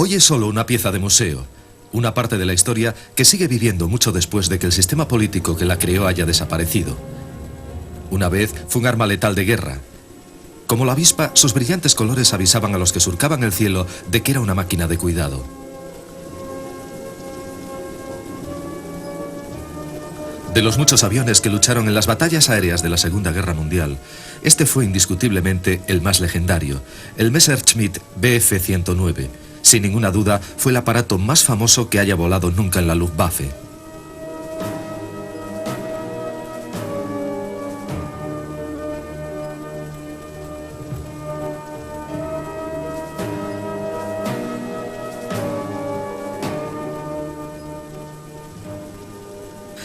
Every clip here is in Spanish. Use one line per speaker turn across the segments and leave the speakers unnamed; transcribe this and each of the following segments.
Hoy es solo una pieza de museo, una parte de la historia que sigue viviendo mucho después de que el sistema político que la creó haya desaparecido. Una vez fue un arma letal de guerra. Como la avispa, sus brillantes colores avisaban a los que surcaban el cielo de que era una máquina de cuidado. De los muchos aviones que lucharon en las batallas aéreas de la Segunda Guerra Mundial, este fue indiscutiblemente el más legendario, el Messerschmitt Bf-109. Sin ninguna duda, fue el aparato más famoso que haya volado nunca en la Luftwaffe.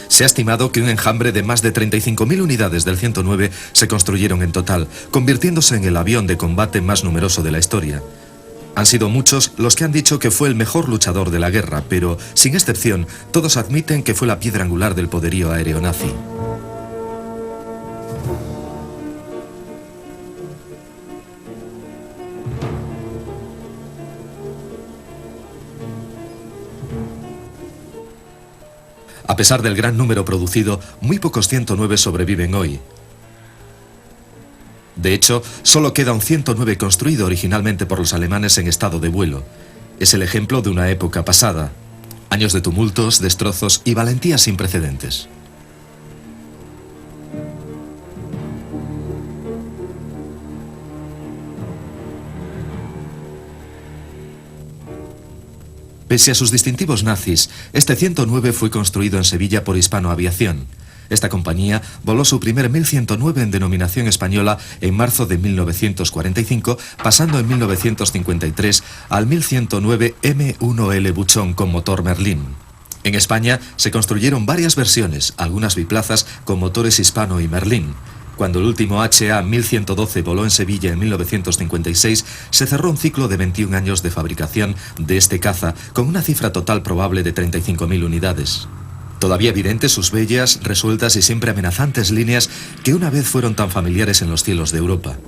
Se ha estimado que un enjambre de más de 35.000 unidades del 109 se construyeron en total, convirtiéndose en el avión de combate más numeroso de la historia. Han sido muchos los que han dicho que fue el mejor luchador de la guerra, pero, sin excepción, todos admiten que fue la piedra angular del poderío aéreo nazi. A pesar del gran número producido, muy pocos 109 sobreviven hoy. De hecho, solo queda un 109 construido originalmente por los alemanes en estado de vuelo. Es el ejemplo de una época pasada. Años de tumultos, destrozos y valentía sin precedentes. Pese a sus distintivos nazis, este 109 fue construido en Sevilla por Hispano Aviación. Esta compañía voló su primer 1109 en denominación española en marzo de 1945, pasando en 1953 al 1109 M1L Buchón con motor Merlin. En España se construyeron varias versiones, algunas biplazas con motores Hispano y Merlin. Cuando el último HA-1112 voló en Sevilla en 1956, se cerró un ciclo de 21 años de fabricación de este caza, con una cifra total probable de 35.000 unidades. Todavía evidentes sus bellas, resueltas y siempre amenazantes líneas que una vez fueron tan familiares en los cielos de Europa.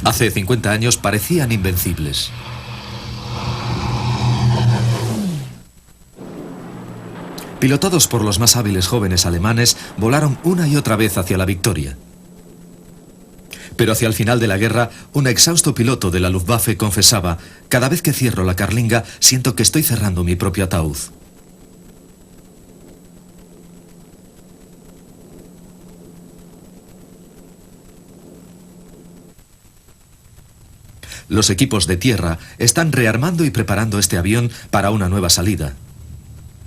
Hace 50 años parecían invencibles. Pilotados por los más hábiles jóvenes alemanes, volaron una y otra vez hacia la victoria. Pero hacia el final de la guerra, un exhausto piloto de la Luftwaffe confesaba: «Cada vez que cierro la carlinga, siento que estoy cerrando mi propio ataúd». Los equipos de tierra están rearmando y preparando este avión para una nueva salida.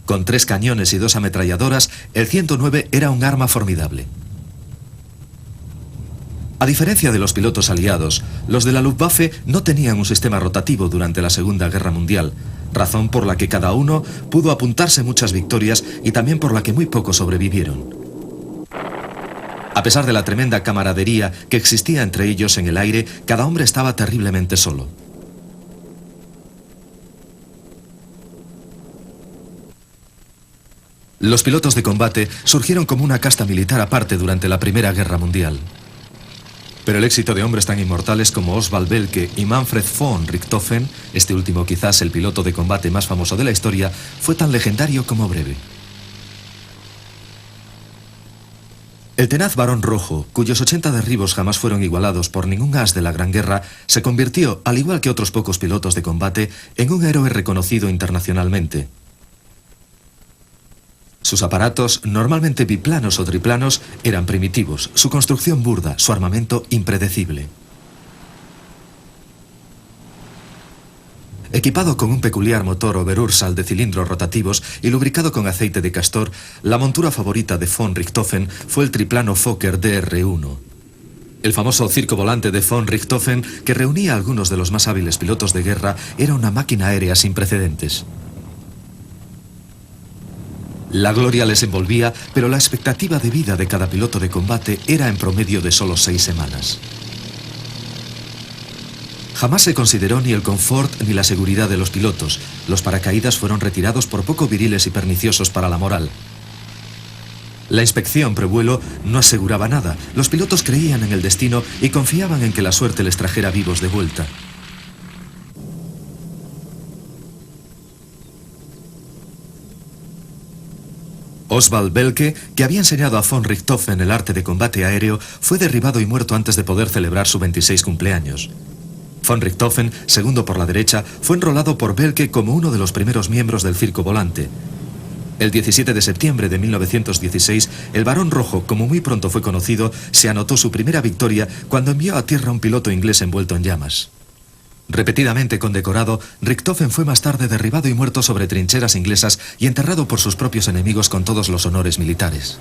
Con 3 cañones y 2 ametralladoras, el 109 era un arma formidable. A diferencia de los pilotos aliados, los de la Luftwaffe no tenían un sistema rotativo durante la Segunda Guerra Mundial, razón por la que cada uno pudo apuntarse muchas victorias y también por la que muy pocos sobrevivieron. A pesar de la tremenda camaradería que existía entre ellos en el aire, cada hombre estaba terriblemente solo. Los pilotos de combate surgieron como una casta militar aparte durante la Primera Guerra Mundial. Pero el éxito de hombres tan inmortales como Oswald Welke y Manfred von Richthofen, este último quizás el piloto de combate más famoso de la historia, fue tan legendario como breve. El tenaz Barón Rojo, cuyos 80 derribos jamás fueron igualados por ningún as de la Gran Guerra, se convirtió, al igual que otros pocos pilotos de combate, en un héroe reconocido internacionalmente. Sus aparatos, normalmente biplanos o triplanos, eran primitivos, su construcción burda, su armamento impredecible. Equipado con un peculiar motor Oberursal de cilindros rotativos y lubricado con aceite de castor, la montura favorita de von Richthofen fue el triplano Fokker DR-1. El famoso circo volante de von Richthofen, que reunía a algunos de los más hábiles pilotos de guerra, era una máquina aérea sin precedentes. La gloria les envolvía, pero la expectativa de vida de cada piloto de combate era en promedio de solo 6 semanas. Jamás se consideró ni el confort ni la seguridad de los pilotos. Los paracaídas fueron retirados por poco viriles y perniciosos para la moral. La inspección prevuelo no aseguraba nada. Los pilotos creían en el destino y confiaban en que la suerte les trajera vivos de vuelta. Oswald Belke, que había enseñado a von Richthofen el arte de combate aéreo, fue derribado y muerto antes de poder celebrar su 26 cumpleaños. Von Richthofen, segundo por la derecha, fue enrolado por Belke como uno de los primeros miembros del Circo Volante. El 17 de septiembre de 1916, el Barón Rojo, como muy pronto fue conocido, se anotó su primera victoria cuando envió a tierra a un piloto inglés envuelto en llamas. Repetidamente condecorado, Richthofen fue más tarde derribado y muerto sobre trincheras inglesas y enterrado por sus propios enemigos con todos los honores militares.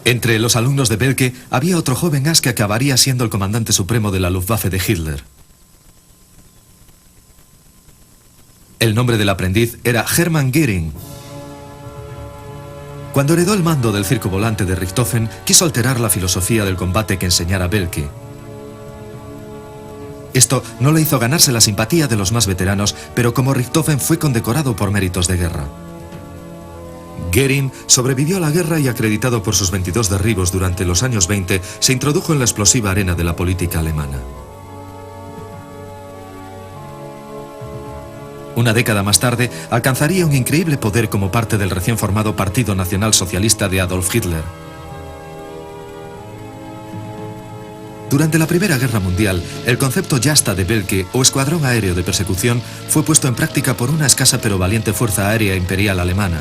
Entre los alumnos de Belke había otro joven as que acabaría siendo el comandante supremo de la Luftwaffe de Hitler. El nombre del aprendiz era Hermann Göring. Cuando heredó el mando del Circo Volante de Richthofen, quiso alterar la filosofía del combate que enseñara Belke. Esto no le hizo ganarse la simpatía de los más veteranos, pero como Richthofen fue condecorado por méritos de guerra. Göring sobrevivió a la guerra y, acreditado por sus 22 derribos durante los años 20, se introdujo en la explosiva arena de la política alemana. Una década más tarde, alcanzaría un increíble poder como parte del recién formado Partido Nacional Socialista de Adolf Hitler. Durante la Primera Guerra Mundial, el concepto Jasta de Belke, o escuadrón aéreo de persecución, fue puesto en práctica por una escasa pero valiente fuerza aérea imperial alemana.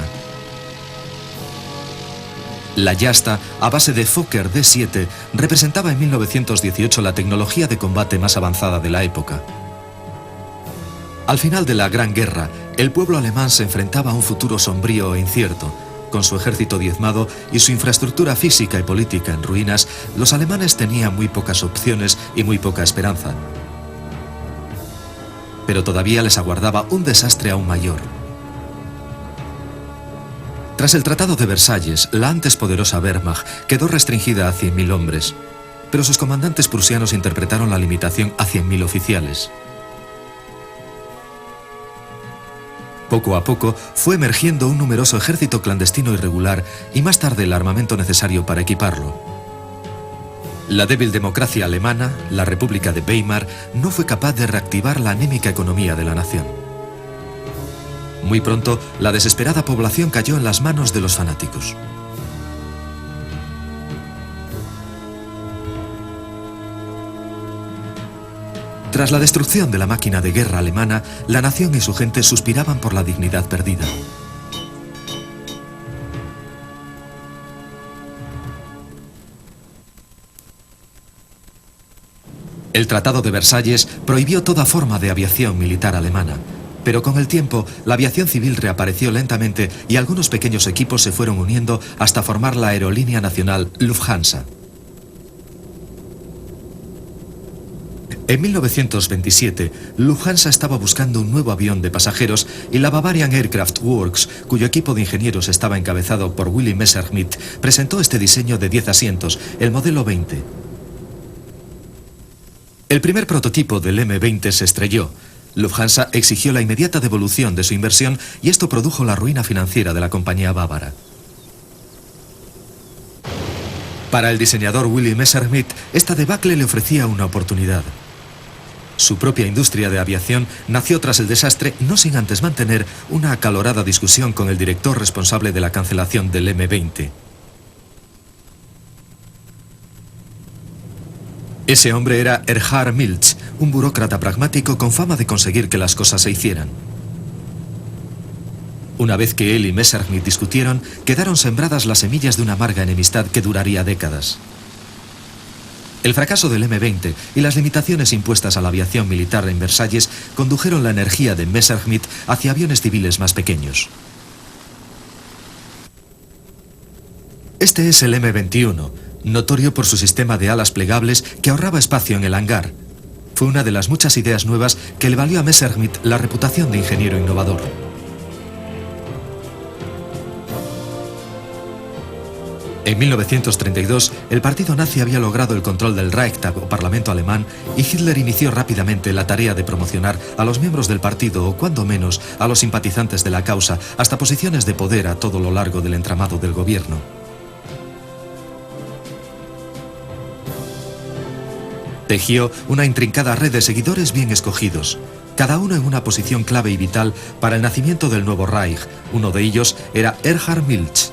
La Jasta, a base de Fokker D-7, representaba en 1918 la tecnología de combate más avanzada de la época. Al final de la Gran Guerra, el pueblo alemán se enfrentaba a un futuro sombrío e incierto. Con su ejército diezmado y su infraestructura física y política en ruinas, los alemanes tenían muy pocas opciones y muy poca esperanza. Pero todavía les aguardaba un desastre aún mayor. Tras el Tratado de Versalles, la antes poderosa Wehrmacht quedó restringida a 100.000 hombres, pero sus comandantes prusianos interpretaron la limitación a 100.000 oficiales. Poco a poco fue emergiendo un numeroso ejército clandestino irregular y más tarde el armamento necesario para equiparlo. La débil democracia alemana, la República de Weimar, no fue capaz de reactivar la anémica economía de la nación. Muy pronto, la desesperada población cayó en las manos de los fanáticos. Tras la destrucción de la máquina de guerra alemana, la nación y su gente suspiraban por la dignidad perdida. El Tratado de Versalles prohibió toda forma de aviación militar alemana, pero con el tiempo la aviación civil reapareció lentamente y algunos pequeños equipos se fueron uniendo hasta formar la aerolínea nacional Lufthansa. En 1927, Lufthansa estaba buscando un nuevo avión de pasajeros y la Bavarian Aircraft Works, cuyo equipo de ingenieros estaba encabezado por Willy Messerschmitt, presentó este diseño de 10 asientos, el modelo 20. El primer prototipo del M-20 se estrelló. Lufthansa exigió la inmediata devolución de su inversión y esto produjo la ruina financiera de la compañía bávara. Para el diseñador Willy Messerschmitt, esta debacle le ofrecía una oportunidad. Su propia industria de aviación nació tras el desastre, no sin antes mantener una acalorada discusión con el director responsable de la cancelación del M-20. Ese hombre era Erhard Milch, un burócrata pragmático con fama de conseguir que las cosas se hicieran. Una vez que él y Messerschmitt discutieron, quedaron sembradas las semillas de una amarga enemistad que duraría décadas. El fracaso del M-20 y las limitaciones impuestas a la aviación militar en Versalles condujeron la energía de Messerschmitt hacia aviones civiles más pequeños. Este es el M-21, notorio por su sistema de alas plegables que ahorraba espacio en el hangar. Fue una de las muchas ideas nuevas que le valió a Messerschmitt la reputación de ingeniero innovador. En 1932, el partido nazi había logrado el control del Reichstag o Parlamento alemán y Hitler inició rápidamente la tarea de promocionar a los miembros del partido o, cuando menos, a los simpatizantes de la causa hasta posiciones de poder a todo lo largo del entramado del gobierno. Tejió una intrincada red de seguidores bien escogidos, cada uno en una posición clave y vital para el nacimiento del nuevo Reich. Uno de ellos era Erhard Milch.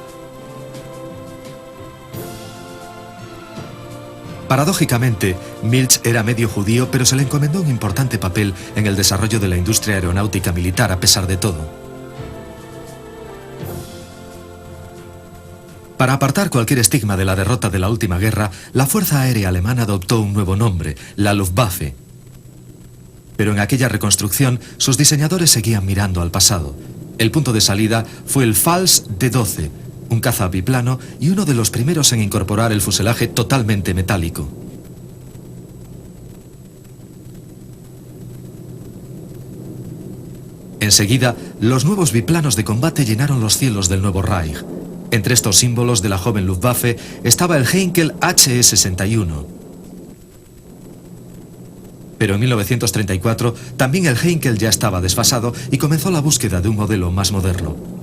Paradójicamente, Milch era medio judío, pero se le encomendó un importante papel en el desarrollo de la industria aeronáutica militar a pesar de todo. Para apartar cualquier estigma de la derrota de la última guerra, la Fuerza Aérea Alemana adoptó un nuevo nombre, la Luftwaffe. Pero en aquella reconstrucción, sus diseñadores seguían mirando al pasado. El punto de salida fue el Pfalz D-12, un caza biplano y uno de los primeros en incorporar el fuselaje totalmente metálico. Enseguida, los nuevos biplanos de combate llenaron los cielos del nuevo Reich. Entre estos símbolos de la joven Luftwaffe estaba el Heinkel HE-61. Pero en 1934 también el Heinkel ya estaba desfasado y comenzó la búsqueda de un modelo más moderno.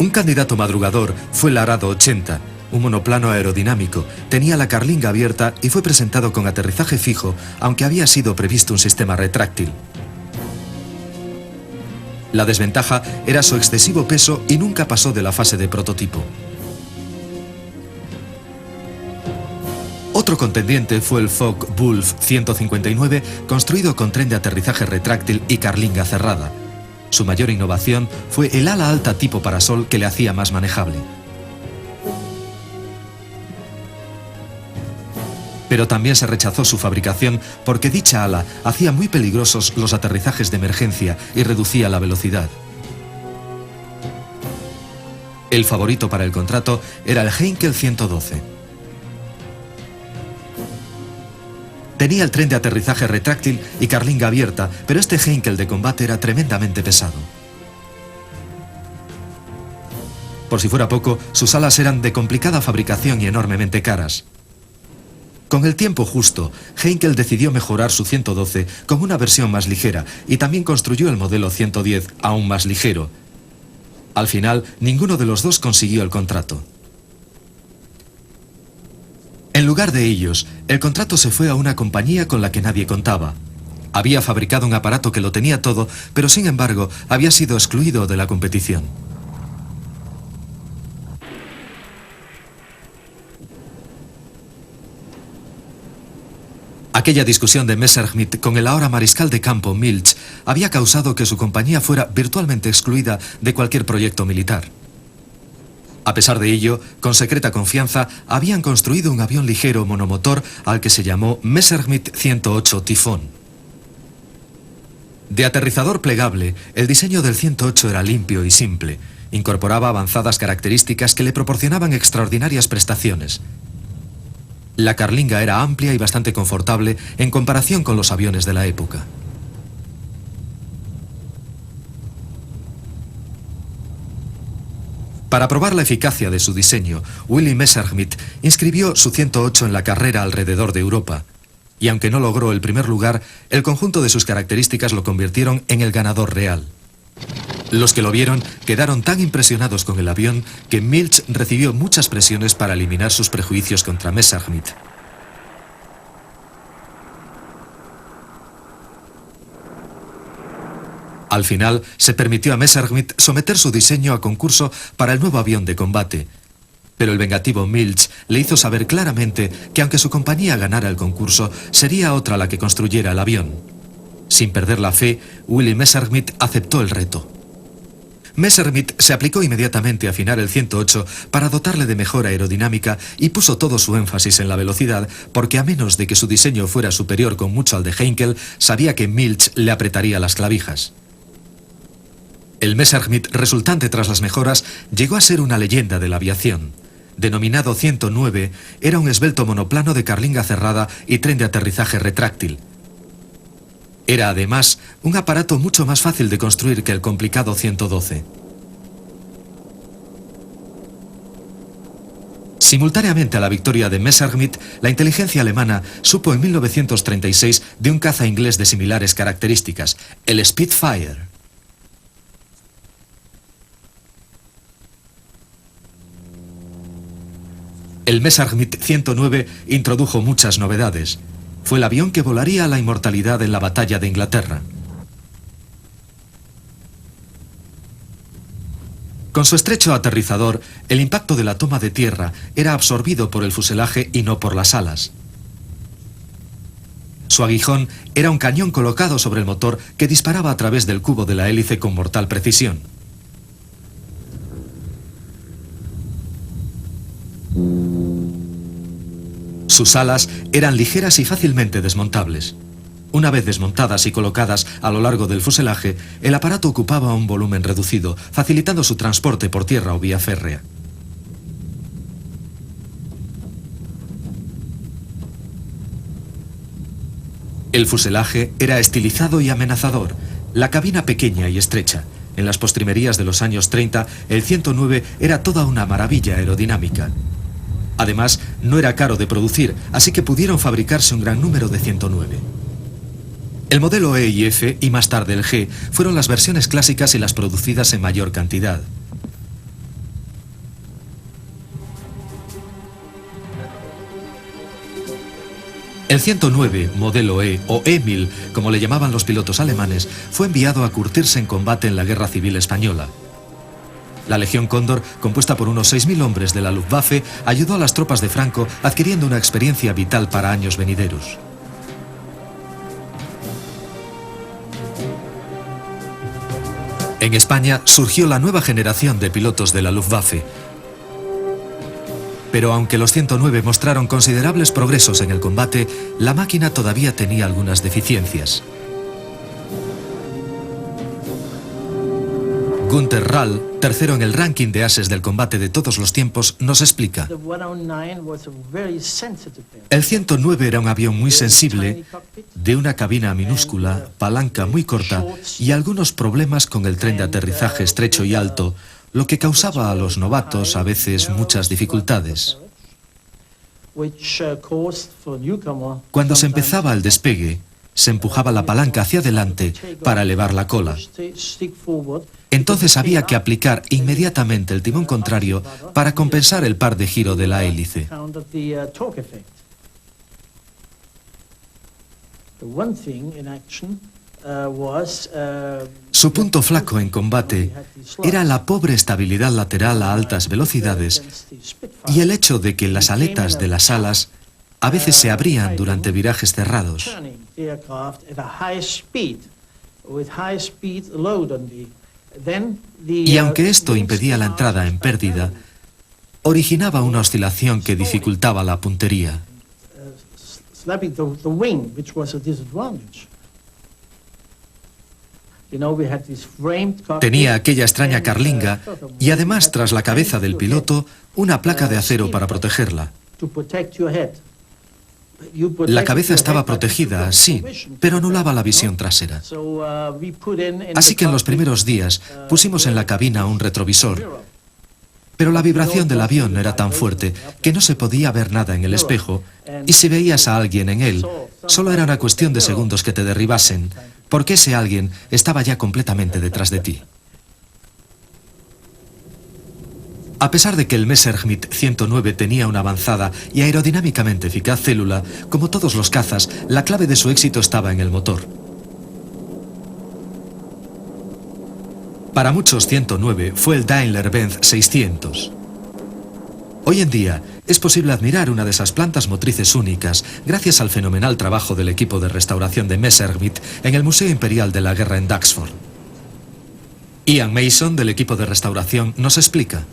Un candidato madrugador fue el Arado 80, un monoplano aerodinámico. Tenía la carlinga abierta y fue presentado con aterrizaje fijo, aunque había sido previsto un sistema retráctil. La desventaja era su excesivo peso y nunca pasó de la fase de prototipo. Otro contendiente fue el Focke-Wulf 159, construido con tren de aterrizaje retráctil y carlinga cerrada. Su mayor innovación fue el ala alta tipo parasol que le hacía más manejable. Pero también se rechazó su fabricación porque dicha ala hacía muy peligrosos los aterrizajes de emergencia y reducía la velocidad. El favorito para el contrato era el Heinkel 112. Tenía el tren de aterrizaje retráctil y carlinga abierta, pero este Heinkel de combate era tremendamente pesado. Por si fuera poco, sus alas eran de complicada fabricación y enormemente caras. Con el tiempo justo, Heinkel decidió mejorar su 112 con una versión más ligera y también construyó el modelo 110, aún más ligero. Al final, ninguno de los dos consiguió el contrato. En lugar de ellos, el contrato se fue a una compañía con la que nadie contaba. Había fabricado un aparato que lo tenía todo, pero sin embargo, había sido excluido de la competición. Aquella discusión de Messerschmitt con el ahora mariscal de campo Milch había causado que su compañía fuera virtualmente excluida de cualquier proyecto militar. A pesar de ello, con secreta confianza, habían construido un avión ligero monomotor al que se llamó Messerschmitt 108 Tifón. De aterrizador plegable, el diseño del 108 era limpio y simple. Incorporaba avanzadas características que le proporcionaban extraordinarias prestaciones. La carlinga era amplia y bastante confortable en comparación con los aviones de la época. Para probar la eficacia de su diseño, Willy Messerschmitt inscribió su 108 en la carrera alrededor de Europa. Y aunque no logró el primer lugar, el conjunto de sus características lo convirtieron en el ganador real. Los que lo vieron quedaron tan impresionados con el avión que Milch recibió muchas presiones para eliminar sus prejuicios contra Messerschmitt. Al final, se permitió a Messerschmitt someter su diseño a concurso para el nuevo avión de combate. Pero el vengativo Milch le hizo saber claramente que aunque su compañía ganara el concurso, sería otra la que construyera el avión. Sin perder la fe, Willy Messerschmitt aceptó el reto. Messerschmitt se aplicó inmediatamente a afinar el 108 para dotarle de mejor aerodinámica y puso todo su énfasis en la velocidad porque a menos de que su diseño fuera superior con mucho al de Heinkel, sabía que Milch le apretaría las clavijas. El Messerschmitt resultante tras las mejoras llegó a ser una leyenda de la aviación. Denominado 109, era un esbelto monoplano de carlinga cerrada y tren de aterrizaje retráctil. Era además un aparato mucho más fácil de construir que el complicado 112. Simultáneamente a la victoria de Messerschmitt, la inteligencia alemana supo en 1936 de un caza inglés de similares características, el Spitfire. El Messerschmitt 109 introdujo muchas novedades. Fue el avión que volaría a la inmortalidad en la batalla de Inglaterra. Con su estrecho aterrizador, el impacto de la toma de tierra era absorbido por el fuselaje y no por las alas. Su aguijón era un cañón colocado sobre el motor que disparaba a través del cubo de la hélice con mortal precisión. Sus alas eran ligeras y fácilmente desmontables. Una vez desmontadas y colocadas a lo largo del fuselaje, el aparato ocupaba un volumen reducido, facilitando su transporte por tierra o vía férrea. El fuselaje era estilizado y amenazador, la cabina pequeña y estrecha. En las postrimerías de los años 30, el 109 era toda una maravilla aerodinámica. Además, no era caro de producir, así que pudieron fabricarse un gran número de 109. El modelo E y F, y más tarde el G, fueron las versiones clásicas y las producidas en mayor cantidad. El 109, modelo E, o E-1000, como le llamaban los pilotos alemanes, fue enviado a curtirse en combate en la Guerra Civil Española. La Legión Cóndor, compuesta por unos 6.000 hombres de la Luftwaffe, ayudó a las tropas de Franco, adquiriendo una experiencia vital para años venideros. En España surgió la nueva generación de pilotos de la Luftwaffe. Pero aunque los 109 mostraron considerables progresos en el combate, la máquina todavía tenía algunas deficiencias. Günter Rall, tercero en el ranking de ases del combate de todos los tiempos, nos explica. El 109 era un avión muy sensible, de una cabina minúscula, palanca muy corta y algunos problemas con el tren de aterrizaje estrecho y alto, lo que causaba a los novatos a veces muchas dificultades. Cuando se empezaba el despegue, se empujaba la palanca hacia adelante para elevar la cola. Entonces había que aplicar inmediatamente el timón contrario para compensar el par de giro de la hélice. Su punto flaco en combate era la pobre estabilidad lateral a altas velocidades y el hecho de que las aletas de las alas a veces se abrían durante virajes cerrados. Y aunque esto impedía la entrada en pérdida, originaba una oscilación que dificultaba la puntería. Tenía aquella extraña carlinga y además tras la cabeza del piloto una placa de acero para protegerla. La cabeza estaba protegida, sí, pero anulaba la visión trasera. Así que en los primeros días pusimos en la cabina un retrovisor, pero la vibración del avión era tan fuerte que no se podía ver nada en el espejo y si veías a alguien en él, solo era una cuestión de segundos que te derribasen, porque ese alguien estaba ya completamente detrás de ti. A pesar de que el Messerschmitt 109 tenía una avanzada y aerodinámicamente eficaz célula, como todos los cazas, la clave de su éxito estaba en el motor. Para muchos 109 fue el Daimler-Benz 600. Hoy en día es posible admirar una de esas plantas motrices únicas gracias al fenomenal trabajo del equipo de restauración de Messerschmitt en el Museo Imperial de la Guerra en Duxford. Ian Mason, del equipo de restauración, nos explica.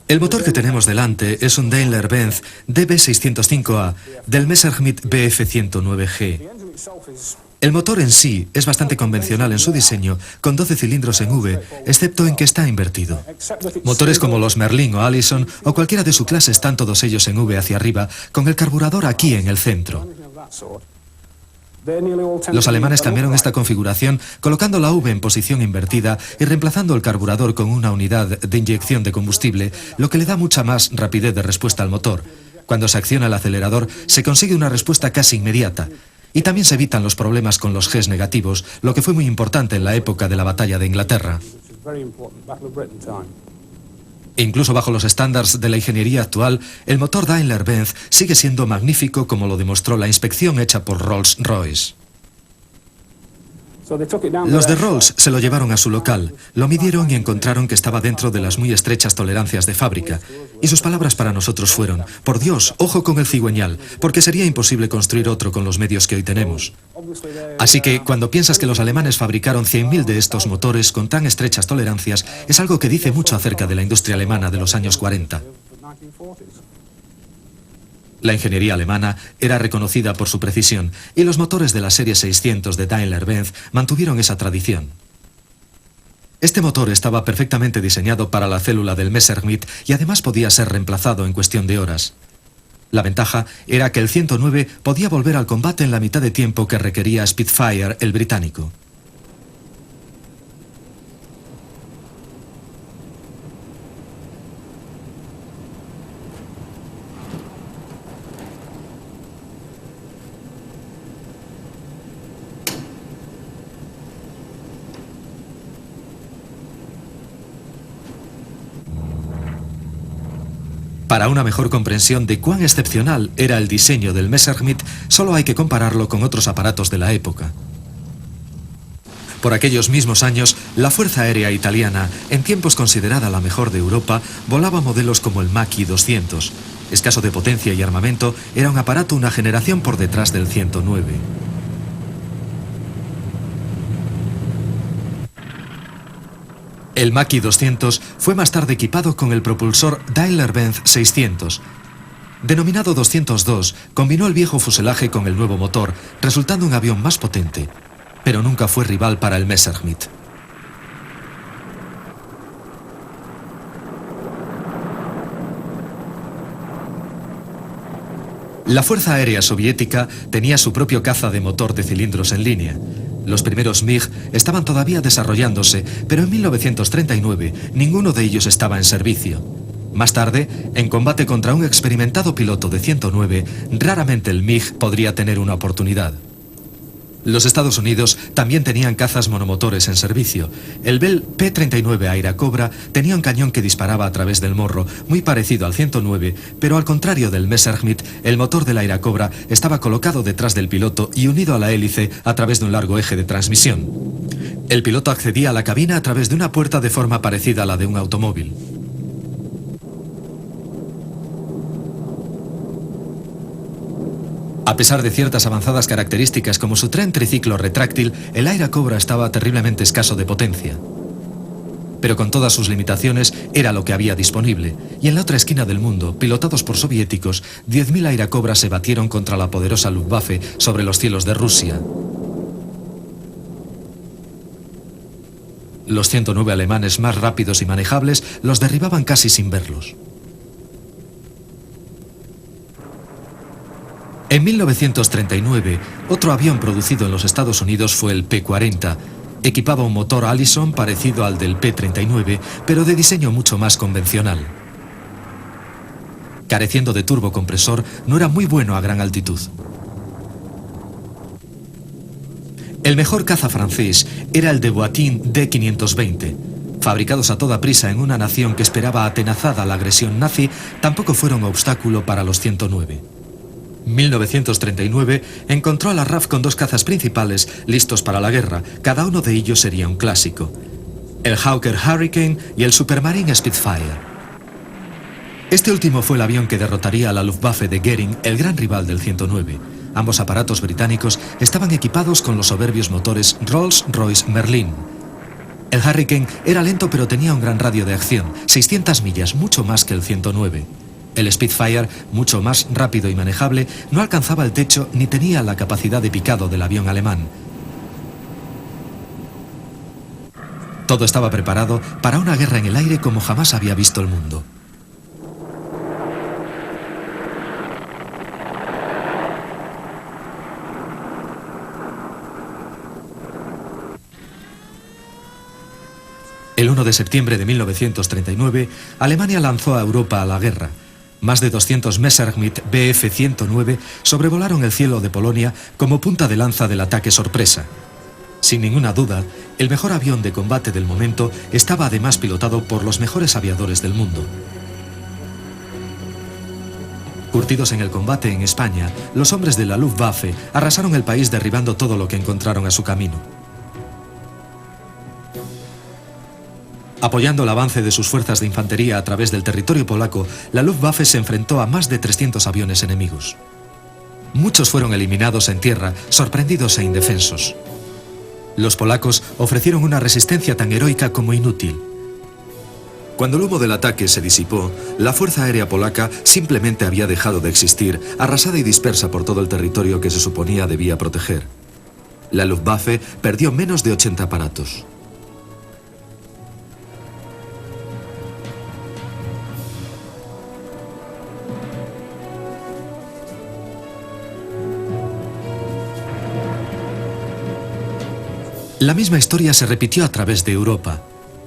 El motor que tenemos delante es un Daimler-Benz DB605A del Messerschmitt Bf109G. El motor en sí es bastante convencional en su diseño, con 12 cilindros en V, excepto en que está invertido. Motores como los Merlin o Allison o cualquiera de su clase están todos ellos en V hacia arriba, con el carburador aquí en el centro. Los alemanes cambiaron esta configuración colocando la V en posición invertida y reemplazando el carburador con una unidad de inyección de combustible, lo que le da mucha más rapidez de respuesta al motor. Cuando se acciona el acelerador, se consigue una respuesta casi inmediata. Y también se evitan los problemas con los Gs negativos, lo que fue muy importante en la época de la batalla de Inglaterra. E incluso bajo los estándares de la ingeniería actual, el motor Daimler-Benz sigue siendo magnífico, como lo demostró la inspección hecha por Rolls-Royce. Los de Rolls se lo llevaron a su local, lo midieron y encontraron que estaba dentro de las muy estrechas tolerancias de fábrica. Y sus palabras para nosotros fueron: por Dios, ojo con el cigüeñal, porque sería imposible construir otro con los medios que hoy tenemos. Así que cuando piensas que los alemanes fabricaron 100.000 de estos motores con tan estrechas tolerancias, es algo que dice mucho acerca de la industria alemana de los años 40. La ingeniería alemana era reconocida por su precisión y los motores de la serie 600 de Daimler-Benz mantuvieron esa tradición. Este motor estaba perfectamente diseñado para la célula del Messerschmitt y además podía ser reemplazado en cuestión de horas. La ventaja era que el 109 podía volver al combate en la mitad de tiempo que requería Spitfire, el británico. Para una mejor comprensión de cuán excepcional era el diseño del Messerschmitt, solo hay que compararlo con otros aparatos de la época. Por aquellos mismos años, la Fuerza Aérea Italiana, en tiempos considerada la mejor de Europa, volaba modelos como el Macchi 200. Escaso de potencia y armamento, era un aparato una generación por detrás del 109. El Macchi 200 fue más tarde equipado con el propulsor Daimler-Benz 600. Denominado 202, combinó el viejo fuselaje con el nuevo motor, resultando un avión más potente, pero nunca fue rival para el Messerschmitt. La Fuerza Aérea Soviética tenía su propio caza de motor de cilindros en línea. Los primeros MiG estaban todavía desarrollándose, pero en 1939 ninguno de ellos estaba en servicio. Más tarde, en combate contra un experimentado piloto de 109, raramente el MiG podría tener una oportunidad. Los Estados Unidos también tenían cazas monomotores en servicio. El Bell P-39 Airacobra tenía un cañón que disparaba a través del morro, muy parecido al 109, pero al contrario del Messerschmitt, el motor del Airacobra estaba colocado detrás del piloto y unido a la hélice a través de un largo eje de transmisión. El piloto accedía a la cabina a través de una puerta de forma parecida a la de un automóvil. A pesar de ciertas avanzadas características como su tren triciclo retráctil, el Airacobra estaba terriblemente escaso de potencia. Pero con todas sus limitaciones era lo que había disponible, y en la otra esquina del mundo, pilotados por soviéticos, 10.000 Airacobras se batieron contra la poderosa Luftwaffe sobre los cielos de Rusia. Los 109 alemanes más rápidos y manejables los derribaban casi sin verlos. En 1939, otro avión producido en los Estados Unidos fue el P-40. Equipaba un motor Allison parecido al del P-39, pero de diseño mucho más convencional. Careciendo de turbocompresor, no era muy bueno a gran altitud. El mejor caza francés era el de Boatin D-520. Fabricados a toda prisa en una nación que esperaba atenazada la agresión nazi, tampoco fueron obstáculo para los 109. 1939 encontró a la RAF con dos cazas principales listos para la guerra. Cada uno de ellos sería un clásico: el Hawker Hurricane y el Supermarine Spitfire. Este último fue el avión que derrotaría a la Luftwaffe de Goering, el gran rival del 109. Ambos aparatos británicos estaban equipados con los soberbios motores Rolls-Royce Merlin. El Hurricane era lento, pero tenía un gran radio de acción, 600 millas, mucho más que el 109. El Spitfire, mucho más rápido y manejable, no alcanzaba el techo ni tenía la capacidad de picado del avión alemán. Todo estaba preparado para una guerra en el aire como jamás había visto el mundo. El 1 de septiembre de 1939, Alemania lanzó a Europa a la guerra. Más de 200 Messerschmitt Bf-109 sobrevolaron el cielo de Polonia como punta de lanza del ataque sorpresa. Sin ninguna duda, el mejor avión de combate del momento estaba además pilotado por los mejores aviadores del mundo. Curtidos en el combate en España, los hombres de la Luftwaffe arrasaron el país derribando todo lo que encontraron a su camino. Apoyando el avance de sus fuerzas de infantería a través del territorio polaco, la Luftwaffe se enfrentó a más de 300 aviones enemigos. Muchos fueron eliminados en tierra, sorprendidos e indefensos. Los polacos ofrecieron una resistencia tan heroica como inútil. Cuando el humo del ataque se disipó, la Fuerza Aérea Polaca simplemente había dejado de existir, arrasada y dispersa por todo el territorio que se suponía debía proteger. La Luftwaffe perdió menos de 80 aparatos. La misma historia se repitió a través de Europa.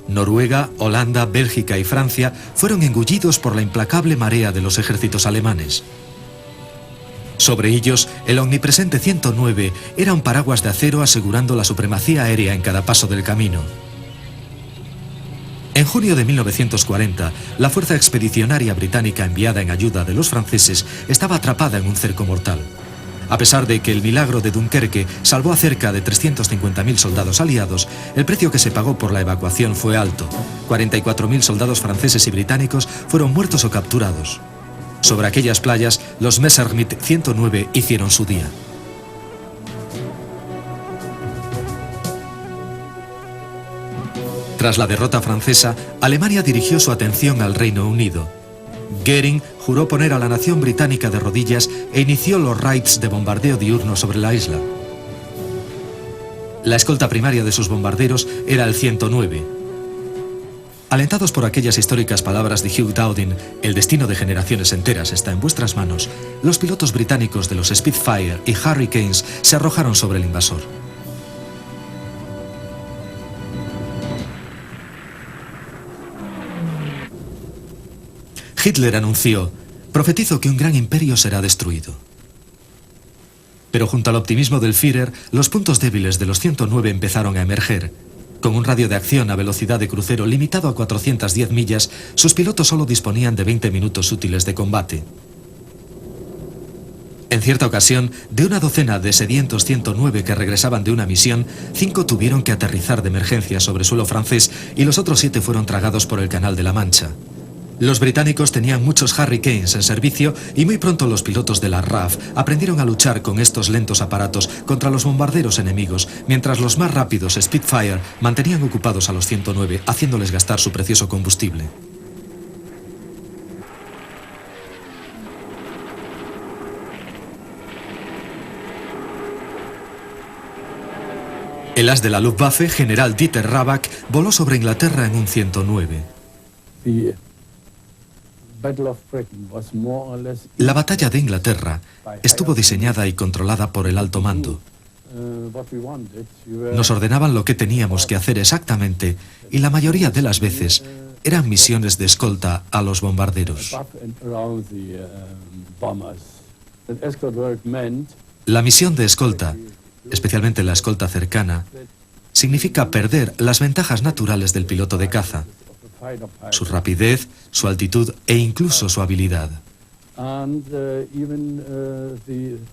Noruega, Holanda, Bélgica y Francia fueron engullidos por la implacable marea de los ejércitos alemanes. Sobre ellos, el omnipresente 109 era un paraguas de acero asegurando la supremacía aérea en cada paso del camino. En junio de 1940, la fuerza expedicionaria británica enviada en ayuda de los franceses estaba atrapada en un cerco mortal. A pesar de que el milagro de Dunkerque salvó a cerca de 350.000 soldados aliados, el precio que se pagó por la evacuación fue alto. 44.000 soldados franceses y británicos fueron muertos o capturados. Sobre aquellas playas, los Messerschmitt 109 hicieron su día. Tras la derrota francesa, Alemania dirigió su atención al Reino Unido. Goering juró poner a la nación británica de rodillas e inició los raids de bombardeo diurno sobre la isla. La escolta primaria de sus bombarderos era el 109. Alentados por aquellas históricas palabras de Hugh Dowding, el destino de generaciones enteras está en vuestras manos, los pilotos británicos de los Spitfire y Hurricanes se arrojaron sobre el invasor. Hitler anunció: profetizo que un gran imperio será destruido. Pero junto al optimismo del Führer, los puntos débiles de los 109 empezaron a emerger. Con un radio de acción a velocidad de crucero limitado a 410 millas, sus pilotos solo disponían de 20 minutos útiles de combate. En cierta ocasión, de una docena de sedientos 109 que regresaban de una misión, 5 tuvieron que aterrizar de emergencia sobre suelo francés y los otros 7 fueron tragados por el Canal de la Mancha. Los británicos tenían muchos Hurricanes en servicio y muy pronto los pilotos de la RAF aprendieron a luchar con estos lentos aparatos contra los bombarderos enemigos, mientras los más rápidos Spitfire mantenían ocupados a los 109, haciéndoles gastar su precioso combustible. El as de la Luftwaffe, general Dieter Rabach, voló sobre Inglaterra en un 109. La batalla de Inglaterra estuvo diseñada y controlada por el alto mando. Nos ordenaban lo que teníamos que hacer exactamente y la mayoría de las veces eran misiones de escolta a los bombarderos. La misión de escolta, especialmente la escolta cercana, significa perder las ventajas naturales del piloto de caza: su rapidez, su altitud e incluso su habilidad.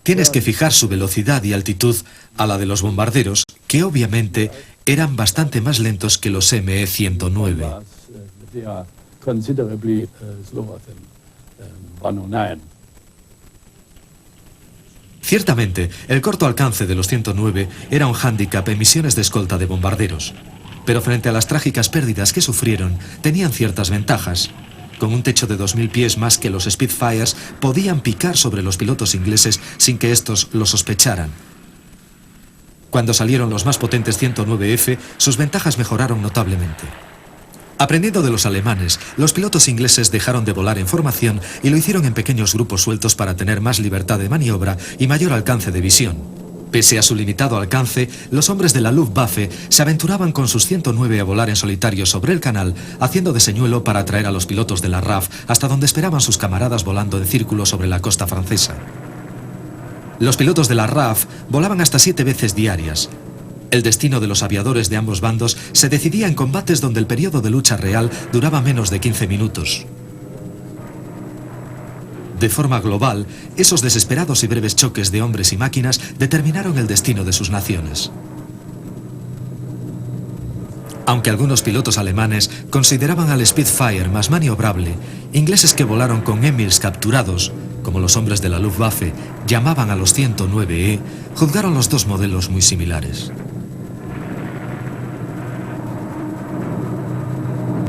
Tienes que fijar su velocidad y altitud a la de los bombarderos, que obviamente eran bastante más lentos que los ME-109. Ciertamente, el corto alcance de los 109 era un hándicap en misiones de escolta de bombarderos. Pero frente a las trágicas pérdidas que sufrieron, tenían ciertas ventajas. Con un techo de 2000 pies más que los Spitfires, podían picar sobre los pilotos ingleses sin que estos lo sospecharan. Cuando salieron los más potentes 109F, sus ventajas mejoraron notablemente. Aprendiendo de los alemanes, los pilotos ingleses dejaron de volar en formación y lo hicieron en pequeños grupos sueltos para tener más libertad de maniobra y mayor alcance de visión. Pese a su limitado alcance, los hombres de la Luftwaffe se aventuraban con sus 109 a volar en solitario sobre el canal, haciendo de señuelo para atraer a los pilotos de la RAF hasta donde esperaban sus camaradas volando en círculo sobre la costa francesa. Los pilotos de la RAF volaban hasta 7 veces diarias. El destino de los aviadores de ambos bandos se decidía en combates donde el periodo de lucha real duraba menos de 15 minutos. De forma global, esos desesperados y breves choques de hombres y máquinas determinaron el destino de sus naciones. Aunque algunos pilotos alemanes consideraban al Spitfire más maniobrable, ingleses que volaron con Emils capturados, como los hombres de la Luftwaffe llamaban a los 109E, juzgaron los dos modelos muy similares.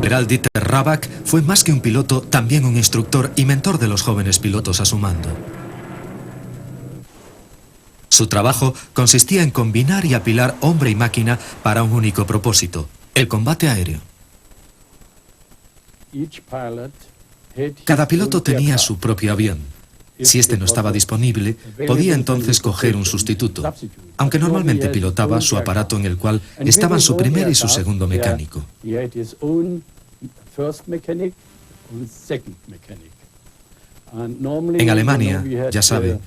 General Dieter Rabach fue más que un piloto, también un instructor y mentor de los jóvenes pilotos a su mando. Su trabajo consistía en combinar y apilar hombre y máquina para un único propósito, el combate aéreo. Cada piloto tenía su propio avión. Si este no estaba disponible, podía entonces coger un sustituto, aunque normalmente pilotaba su aparato en el cual estaban su primer y su segundo mecánico. En Alemania, ya sabe,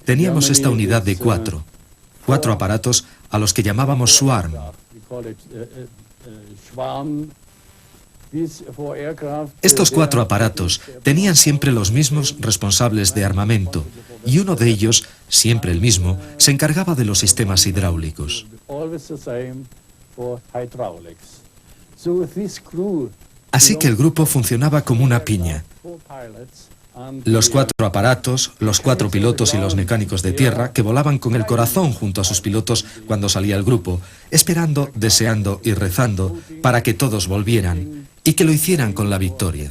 teníamos esta unidad de cuatro aparatos a los que llamábamos Swarm. Estos 4 aparatos tenían siempre los mismos responsables de armamento y uno de ellos, siempre el mismo, se encargaba de los sistemas hidráulicos. Así que el grupo funcionaba como una piña. Los 4 aparatos, los 4 pilotos y los mecánicos de tierra que volaban con el corazón junto a sus pilotos cuando salía el grupo, esperando, deseando y rezando para que todos volvieran y que lo hicieran con la victoria.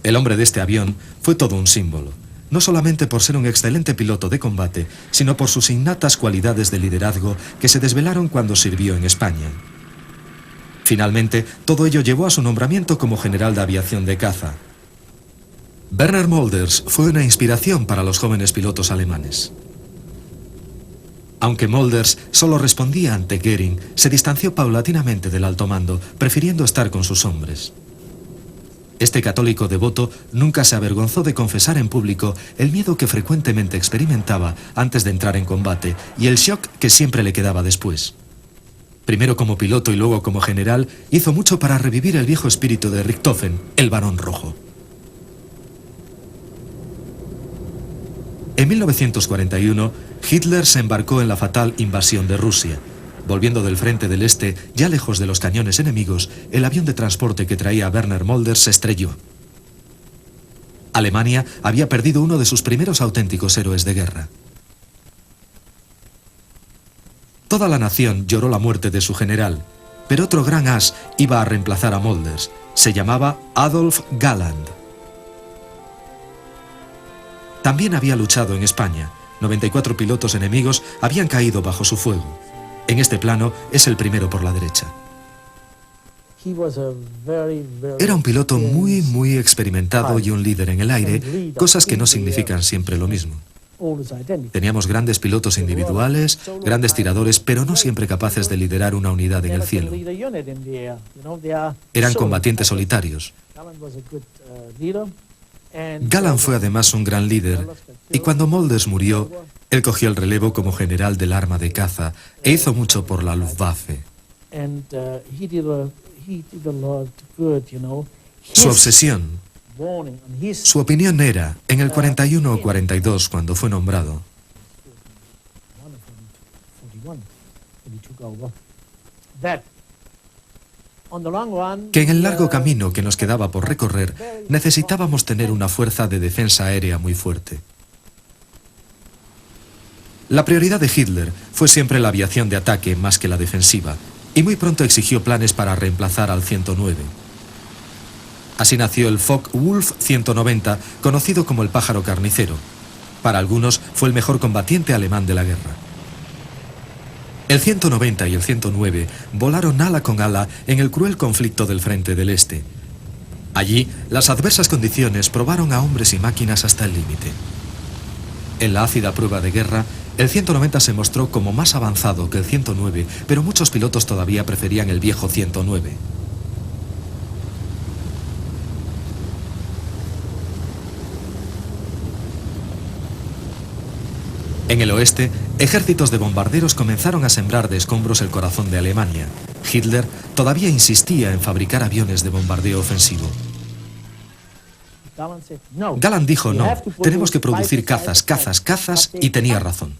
El hombre de este avión fue todo un símbolo, no solamente por ser un excelente piloto de combate, sino por sus innatas cualidades de liderazgo que se desvelaron cuando sirvió en España. Finalmente, todo ello llevó a su nombramiento como general de aviación de caza. Werner Mölders fue una inspiración para los jóvenes pilotos alemanes. Aunque Mölders solo respondía ante Göring, se distanció paulatinamente del alto mando, prefiriendo estar con sus hombres. Este católico devoto nunca se avergonzó de confesar en público el miedo que frecuentemente experimentaba antes de entrar en combate y el shock que siempre le quedaba después. Primero como piloto y luego como general, hizo mucho para revivir el viejo espíritu de Richthofen, el Barón Rojo. En 1941, Hitler se embarcó en la fatal invasión de Rusia. Volviendo del frente del este, ya lejos de los cañones enemigos, el avión de transporte que traía a Werner Mölders se estrelló. Alemania había perdido uno de sus primeros auténticos héroes de guerra. Toda la nación lloró la muerte de su general, pero otro gran as iba a reemplazar a Mölders. Se llamaba Adolf Galland. También había luchado en España. 94 pilotos enemigos habían caído bajo su fuego. En este plano es el primero por la derecha. Era un piloto muy experimentado y un líder en el aire, cosas que no significan siempre lo mismo. Teníamos grandes pilotos individuales, grandes tiradores, pero no siempre capaces de liderar una unidad en el cielo. Eran combatientes solitarios. Galland fue además un gran líder, y cuando Mölders murió, él cogió el relevo como general del arma de caza e hizo mucho por la Luftwaffe. Su obsesión, su opinión era, en el 41 o 42, cuando fue nombrado, que en el largo camino que nos quedaba por recorrer necesitábamos tener una fuerza de defensa aérea muy fuerte. La prioridad de Hitler fue siempre la aviación de ataque más que la defensiva, y muy pronto exigió planes para reemplazar al 109. Así nació el Focke-Wulf 190, conocido como el pájaro carnicero. Para algunos fue el mejor combatiente alemán de la guerra. El 190 y el 109 volaron ala con ala en el cruel conflicto del Frente del Este. Allí, las adversas condiciones probaron a hombres y máquinas hasta el límite. En la ácida prueba de guerra, el 190 se mostró como más avanzado que el 109, pero muchos pilotos todavía preferían el viejo 109. En el oeste, ejércitos de bombarderos comenzaron a sembrar de escombros el corazón de Alemania. Hitler todavía insistía en fabricar aviones de bombardeo ofensivo. Galland dijo no, tenemos que producir cazas, cazas, cazas, y tenía razón.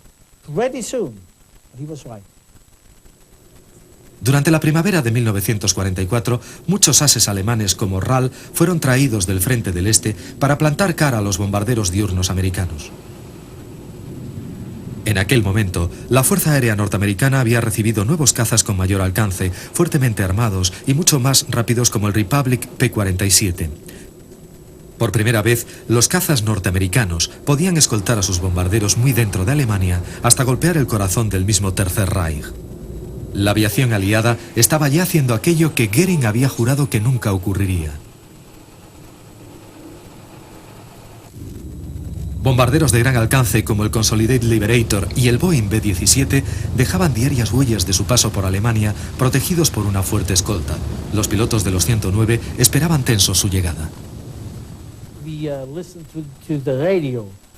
Durante la primavera de 1944, muchos ases alemanes como RAL fueron traídos del frente del este para plantar cara a los bombarderos diurnos americanos. En aquel momento, la Fuerza Aérea Norteamericana había recibido nuevos cazas con mayor alcance, fuertemente armados y mucho más rápidos como el Republic P-47. Por primera vez, los cazas norteamericanos podían escoltar a sus bombarderos muy dentro de Alemania hasta golpear el corazón del mismo Tercer Reich. La aviación aliada estaba ya haciendo aquello que Goering había jurado que nunca ocurriría. Bombarderos de gran alcance como el Consolidated Liberator y el Boeing B-17 dejaban diarias huellas de su paso por Alemania, protegidos por una fuerte escolta. Los pilotos de los 109 esperaban tensos su llegada.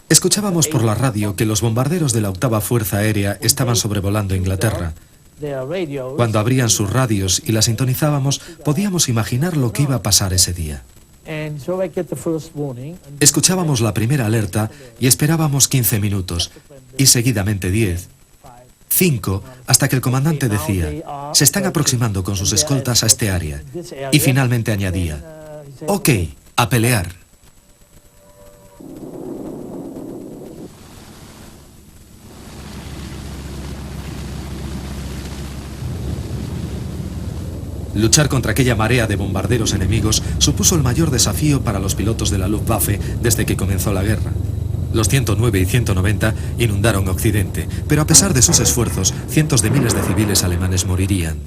Escuchábamos por la radio que los bombarderos de la octava Fuerza Aérea estaban sobrevolando Inglaterra. Cuando abrían sus radios y las sintonizábamos, podíamos imaginar lo que iba a pasar ese día. Escuchábamos la primera alerta y esperábamos 15 minutos, y seguidamente 10, 5, hasta que el comandante decía, se están aproximando con sus escoltas a este área, y finalmente añadía, ok, a pelear. Luchar contra aquella marea de bombarderos enemigos supuso el mayor desafío para los pilotos de la Luftwaffe desde que comenzó la guerra. Los 109 y 190 inundaron Occidente, pero a pesar de sus esfuerzos, cientos de miles de civiles alemanes morirían.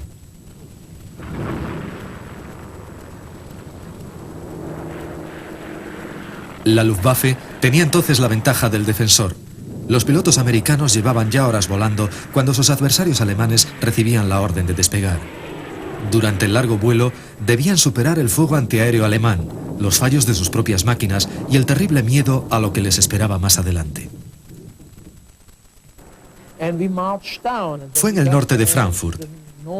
La Luftwaffe tenía entonces la ventaja del defensor. Los pilotos americanos llevaban ya horas volando cuando sus adversarios alemanes recibían la orden de despegar. Durante el largo vuelo, debían superar el fuego antiaéreo alemán, los fallos de sus propias máquinas y el terrible miedo a lo que les esperaba más adelante. Fue en el norte de Frankfurt.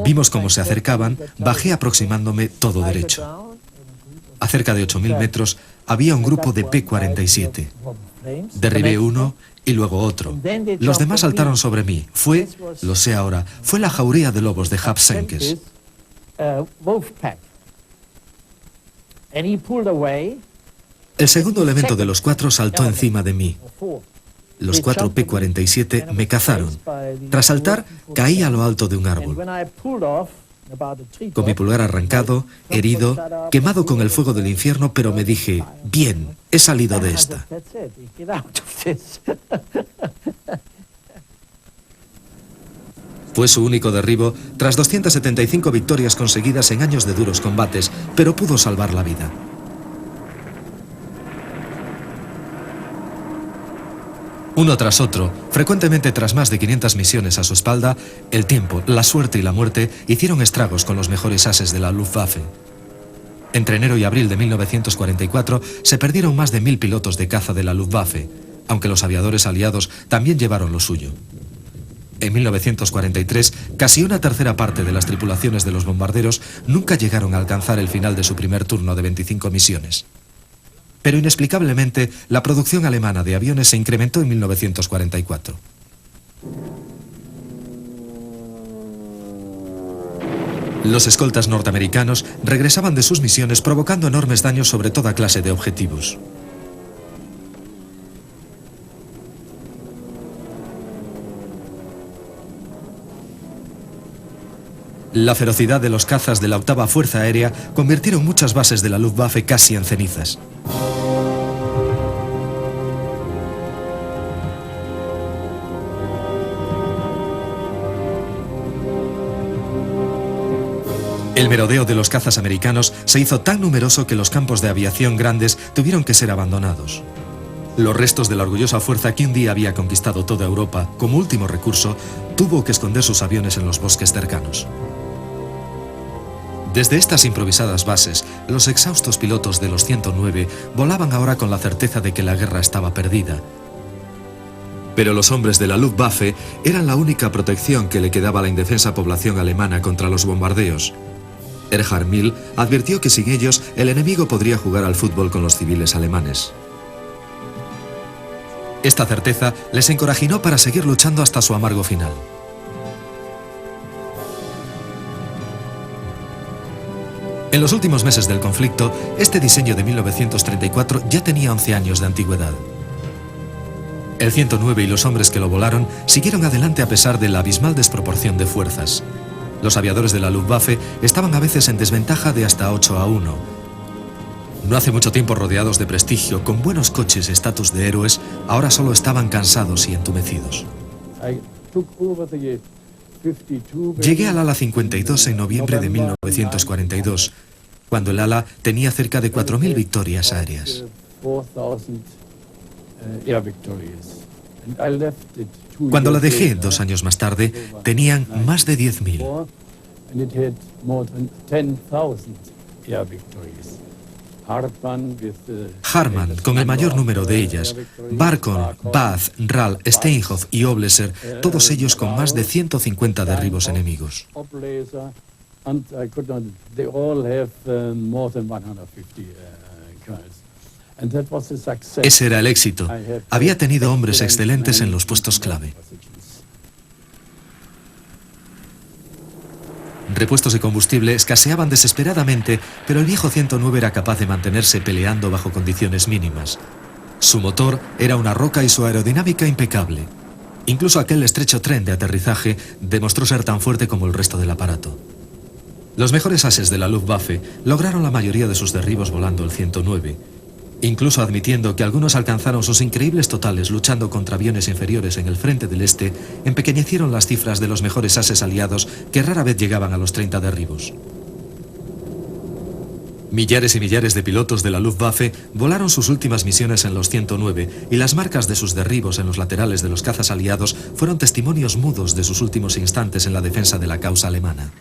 Vimos cómo se acercaban, bajé aproximándome todo derecho. A cerca de 8.000 metros había un grupo de P-47. Derribé uno y luego otro. Los demás saltaron sobre mí. Lo sé ahora, fue la jauría de lobos de Hapsenkes. El segundo elemento de los cuatro saltó encima de mí. Los 4 P-47 me cazaron. Tras saltar, caí a lo alto de un árbol. Con mi pulgar arrancado, herido, quemado con el fuego del infierno, pero me dije, bien, he salido de esta. Fue su único derribo tras 275 victorias conseguidas en años de duros combates, pero pudo salvar la vida. Uno tras otro, frecuentemente tras más de 500 misiones a su espalda, el tiempo, la suerte y la muerte hicieron estragos con los mejores ases de la Luftwaffe. Entre enero y abril de 1944 se perdieron más de 1000 pilotos de caza de la Luftwaffe, aunque los aviadores aliados también llevaron lo suyo. En 1943, casi una tercera parte de las tripulaciones de los bombarderos nunca llegaron a alcanzar el final de su primer turno de 25 misiones. Pero inexplicablemente, la producción alemana de aviones se incrementó en 1944. Los escoltas norteamericanos regresaban de sus misiones provocando enormes daños sobre toda clase de objetivos. La ferocidad de los cazas de la octava Fuerza Aérea convirtieron muchas bases de la Luftwaffe casi en cenizas. El merodeo de los cazas americanos se hizo tan numeroso que los campos de aviación grandes tuvieron que ser abandonados. Los restos de la orgullosa fuerza que un día había conquistado toda Europa, como último recurso, tuvo que esconder sus aviones en los bosques cercanos. Desde estas improvisadas bases, los exhaustos pilotos de los 109 volaban ahora con la certeza de que la guerra estaba perdida. Pero los hombres de la Luftwaffe eran la única protección que le quedaba a la indefensa población alemana contra los bombardeos. Erhard Mill advirtió que sin ellos el enemigo podría jugar al fútbol con los civiles alemanes. Esta certeza les encorajinó para seguir luchando hasta su amargo final. En los últimos meses del conflicto, este diseño de 1934 ya tenía 11 años de antigüedad. El 109 y los hombres que lo volaron siguieron adelante a pesar de la abismal desproporción de fuerzas. Los aviadores de la Luftwaffe estaban a veces en desventaja de hasta 8-1. No hace mucho tiempo rodeados de prestigio, con buenos coches y estatus de héroes, ahora solo estaban cansados y entumecidos. Llegué al ala 52 en noviembre de 1942, cuando el ala tenía cerca de 4.000 victorias aéreas. Cuando la dejé 2 años más tarde, tenían más de 10.000. Hartmann, con el mayor número de ellas, Barkon, Bath, Rall, Steinhoff y Oblesser, todos ellos con más de 150 derribos enemigos. Ese era el éxito. Había tenido hombres excelentes en los puestos clave. Repuestos de combustible escaseaban desesperadamente, pero el viejo 109 era capaz de mantenerse peleando bajo condiciones mínimas. Su motor era una roca y su aerodinámica impecable. Incluso aquel estrecho tren de aterrizaje demostró ser tan fuerte como el resto del aparato. Los mejores ases de la Luftwaffe lograron la mayoría de sus derribos volando el 109. Incluso admitiendo que algunos alcanzaron sus increíbles totales luchando contra aviones inferiores en el frente del este, empequeñecieron las cifras de los mejores ases aliados que rara vez llegaban a los 30 derribos. Millares y millares de pilotos de la Luftwaffe volaron sus últimas misiones en los 109 y las marcas de sus derribos en los laterales de los cazas aliados fueron testimonios mudos de sus últimos instantes en la defensa de la causa alemana.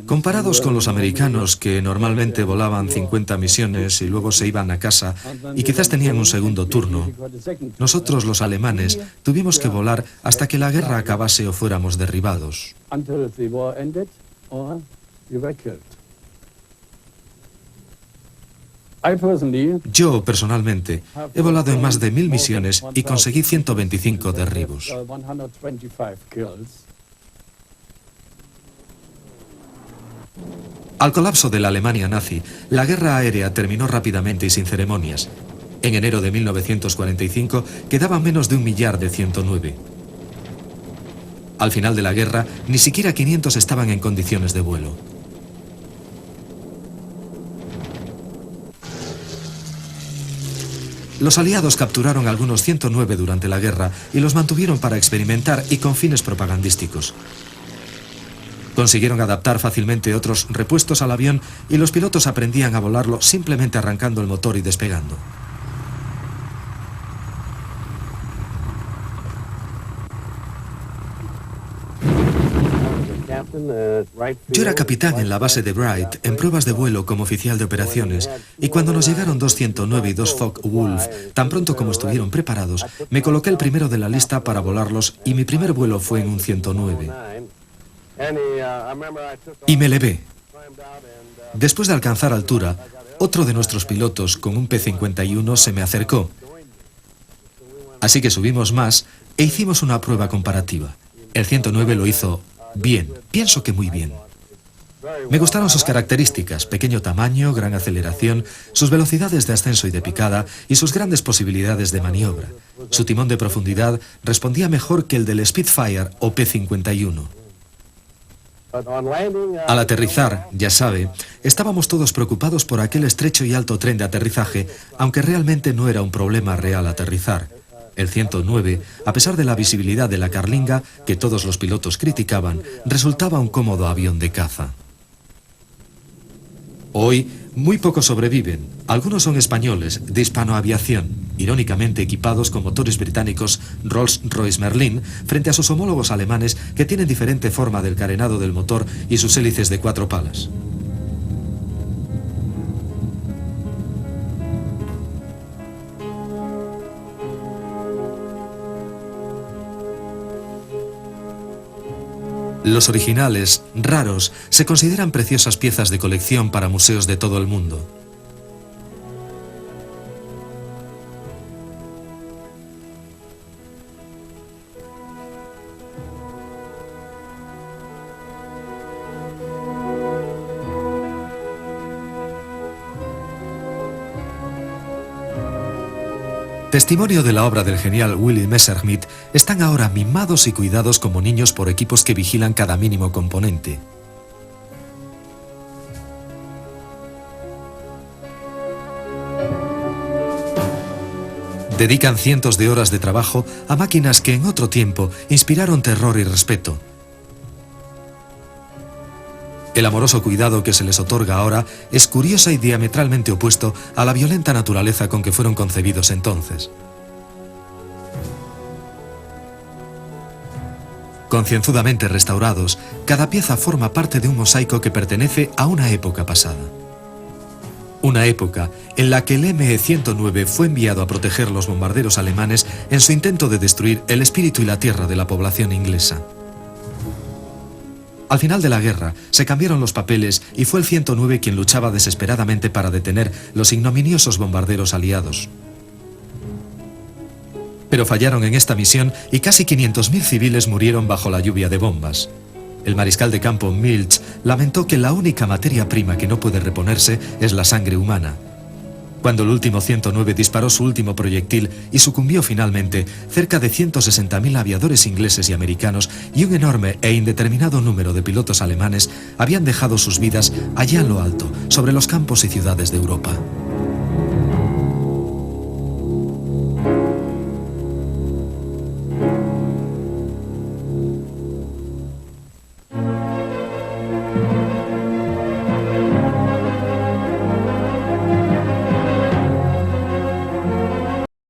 Comparados con los americanos, que normalmente volaban 50 misiones y luego se iban a casa y quizás tenían un segundo turno, nosotros los alemanes tuvimos que volar hasta que la guerra acabase o fuéramos derribados. Yo, personalmente, he volado en más de 1000 misiones y conseguí 125 derribos. Al colapso de la Alemania nazi, la guerra aérea terminó rápidamente y sin ceremonias. En enero de 1945 quedaban menos de 1 millar de 109. Al final de la guerra, ni siquiera 500 estaban en condiciones de vuelo. Los aliados capturaron algunos 109 durante la guerra y los mantuvieron para experimentar y con fines propagandísticos. Consiguieron adaptar fácilmente otros repuestos al avión y los pilotos aprendían a volarlo simplemente arrancando el motor y despegando. Yo era capitán en la base de Bright en pruebas de vuelo como oficial de operaciones y cuando nos llegaron 2 109 y 2 Focke-Wulf, tan pronto como estuvieron preparados, me coloqué el primero de la lista para volarlos y mi primer vuelo fue en un 109. Y me elevé. Después de alcanzar altura, otro de nuestros pilotos con un P-51 se me acercó. Así que subimos más e hicimos una prueba comparativa. El 109 lo hizo bien, pienso que muy bien. Me gustaron sus características: pequeño tamaño, gran aceleración, sus velocidades de ascenso y de picada y sus grandes posibilidades de maniobra. Su timón de profundidad respondía mejor que el del Spitfire o P-51. Al aterrizar, ya sabe, estábamos todos preocupados por aquel estrecho y alto tren de aterrizaje, aunque realmente no era un problema real aterrizar. El 109, a pesar de la visibilidad de la carlinga, que todos los pilotos criticaban, resultaba un cómodo avión de caza. Hoy, muy pocos sobreviven. Algunos son españoles, de Hispanoaviación, irónicamente equipados con motores británicos Rolls-Royce Merlin, frente a sus homólogos alemanes que tienen diferente forma del carenado del motor y sus hélices de 4 palas. Los originales, raros, se consideran preciosas piezas de colección para museos de todo el mundo. Testimonio de la obra del genial Willy Messerschmitt, están ahora mimados y cuidados como niños por equipos que vigilan cada mínimo componente. Dedican cientos de horas de trabajo a máquinas que en otro tiempo inspiraron terror y respeto. El amoroso cuidado que se les otorga ahora es curiosa y diametralmente opuesto a la violenta naturaleza con que fueron concebidos entonces. Concienzudamente restaurados, cada pieza forma parte de un mosaico que pertenece a una época pasada. Una época en la que el ME-109 fue enviado a proteger los bombarderos alemanes en su intento de destruir el espíritu y la tierra de la población inglesa. Al final de la guerra, se cambiaron los papeles y fue el 109 quien luchaba desesperadamente para detener los ignominiosos bombarderos aliados. Pero fallaron en esta misión y casi 500.000 civiles murieron bajo la lluvia de bombas. El mariscal de campo Milch lamentó que la única materia prima que no puede reponerse es la sangre humana. Cuando el último 109 disparó su último proyectil y sucumbió finalmente, cerca de 160.000 aviadores ingleses y americanos y un enorme e indeterminado número de pilotos alemanes habían dejado sus vidas allá en lo alto, sobre los campos y ciudades de Europa.